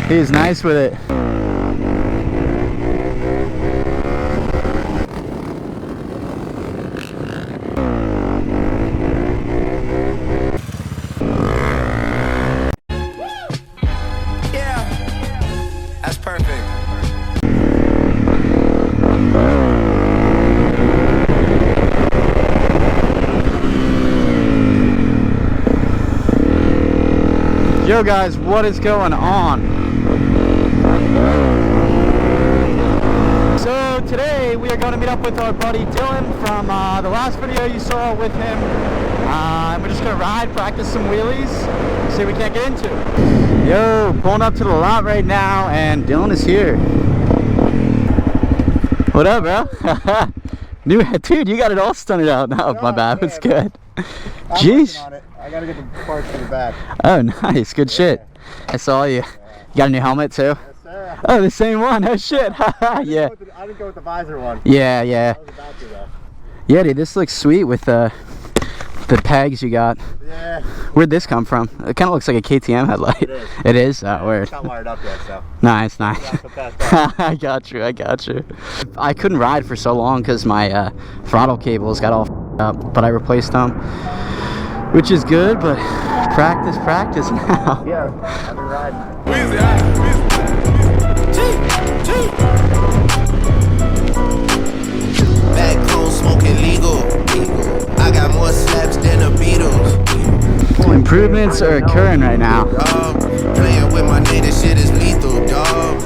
He's nice with it. Yeah, that's perfect. Yo guys, what is going on? So today we are going to meet up with our buddy Dylan from the last video you saw with him. And we're just going to ride, practice some wheelies, see what we can't get into. Yo, pulling up to the lot right now and Dylan is here. What up, bro? Dude, you got it all stunted out. No, my bad, it's good. Jeez. I gotta get the parts for the back. Oh, nice. Good shit. I saw you. You got a new helmet too? Yes, sir. Oh, the same one. Oh, shit. Yeah. I didn't go with the visor one. Yeah, yeah. I was about to, though. Yeah, dude, this looks sweet with the pegs you got. Yeah. Where'd this come from? It kind of looks like a KTM headlight. It is. It is? Oh, weird. It's not wired up yet, so. Nice, nice. I got you. I couldn't ride for so long because my throttle cables got all f***ed up, but I replaced them. Which is good, but practice now. Yeah, I've been riding. Back home smoking legal. I got more slaps than the Beatles. Improvements are occurring right now. Dog, playing with my name, this shit is lethal, dog.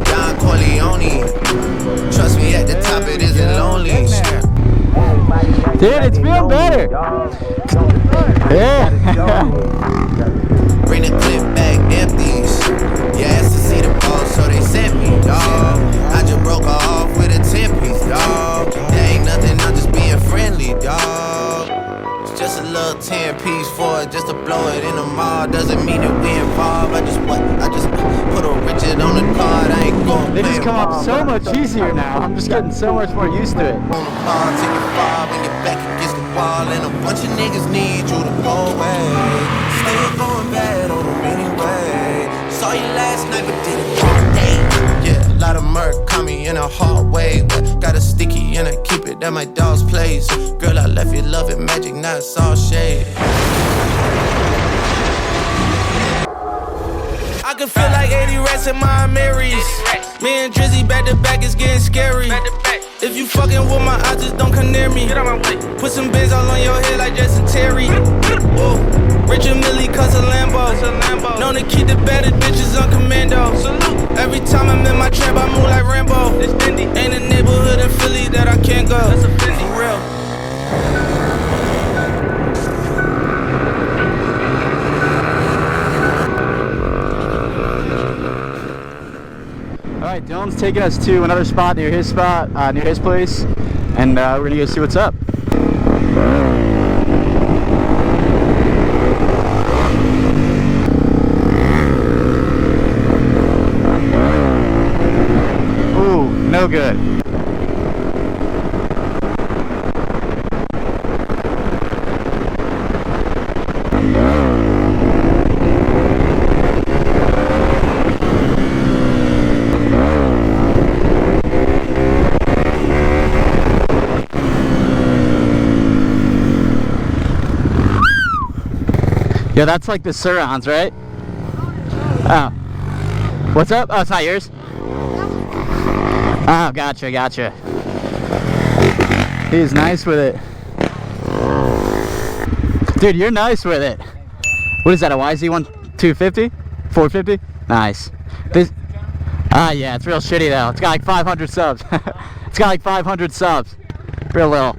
Don Corleone. Trust me, at the top it isn't lonely. Dude, it's feeling better. Yeah. Bring the clip back empties. You asked to see the ball, so they sent me, dog. I just broke her off with a 10-piece, dog. There ain't nothing, I'm just being friendly, dog. It's just a little 10-piece for it, just to blow it in the mall. Doesn't mean that we involved. I just put a Richard on the card. I ain't going. They just come up so much easier now. I'm just getting so much more used to it. On the ball, take it far, and get back against the wall. And a bunch of niggas need you to go away. Still going bad on them anyway. Saw you last night, but didn't go today. Yeah, a lot of murk caught me in a hard way. But got a sticky and I keep it at my dog's place. Girl, I left you loving magic, not all shade. I can feel like 80 rats in my Marys. Me and Drizzy back to back is getting scary. If you fucking with my eyes, just don't come near me. Put some bins all on your head like Justin Terry. Whoa. Richard Millie cause a Lambo. Known to keep the better bitches on commando. Every time I'm in my trap, I move like Rambo. Ain't a neighborhood in Philly that I can't go. For real. Alright, Dylan's taking us to another spot near his place, and we're gonna go see what's up. Ooh, no good. Yeah, that's like the Surrounds, right? Oh. What's up? Oh, it's not yours? Oh, gotcha. He's nice with it. Dude, you're nice with it. What is that, a YZ1 250? 450? Nice. This, yeah, it's real shitty though. It's got like 500 subs. It's got like 500 subs. Real little.